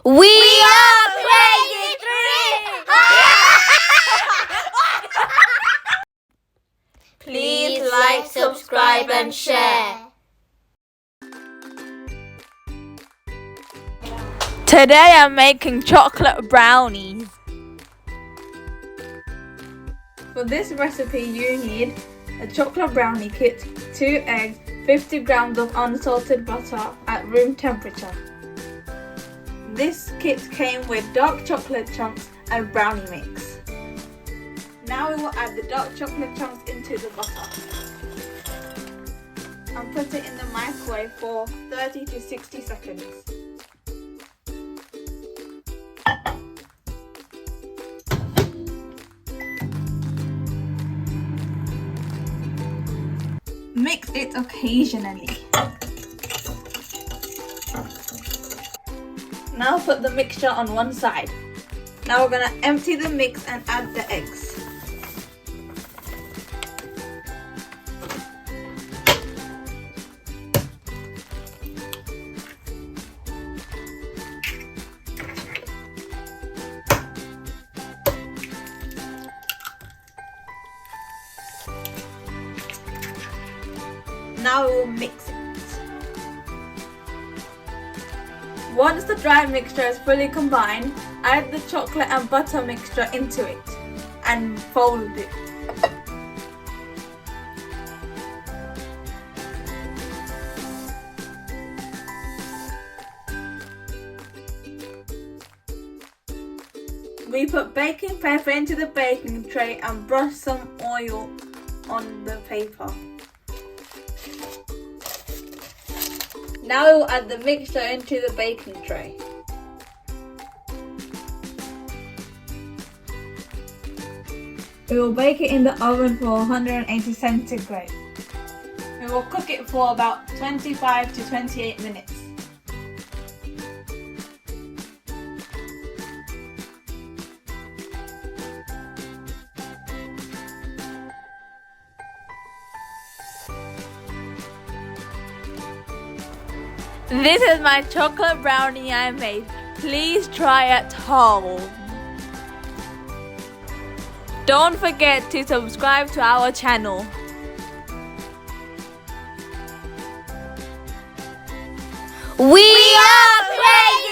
We are Crazy Three! Please like, subscribe and share. Today I'm making chocolate brownies. For this recipe you need a chocolate brownie kit, 2 eggs, 50 grams of unsalted butter at room temperature. This kit came with dark chocolate chunks and brownie mix. Now we will add the dark chocolate chunks into the butter and put it in the microwave for 30 to 60 seconds. Mix it occasionally. Now put the mixture on one side. Now we're going to empty the mix and add the eggs. Now we will mix it. Once the dry mixture is fully combined, add the chocolate and butter mixture into it and fold it. We put baking paper into the baking tray and brush some oil on the paper. Now we will add the mixture into the baking tray. We will bake it in the oven for 180 centigrade. We will cook it for about 25 to 28 minutes. This is my chocolate brownie I made. Please try at home. Don't forget to subscribe to our channel. We are Crazy!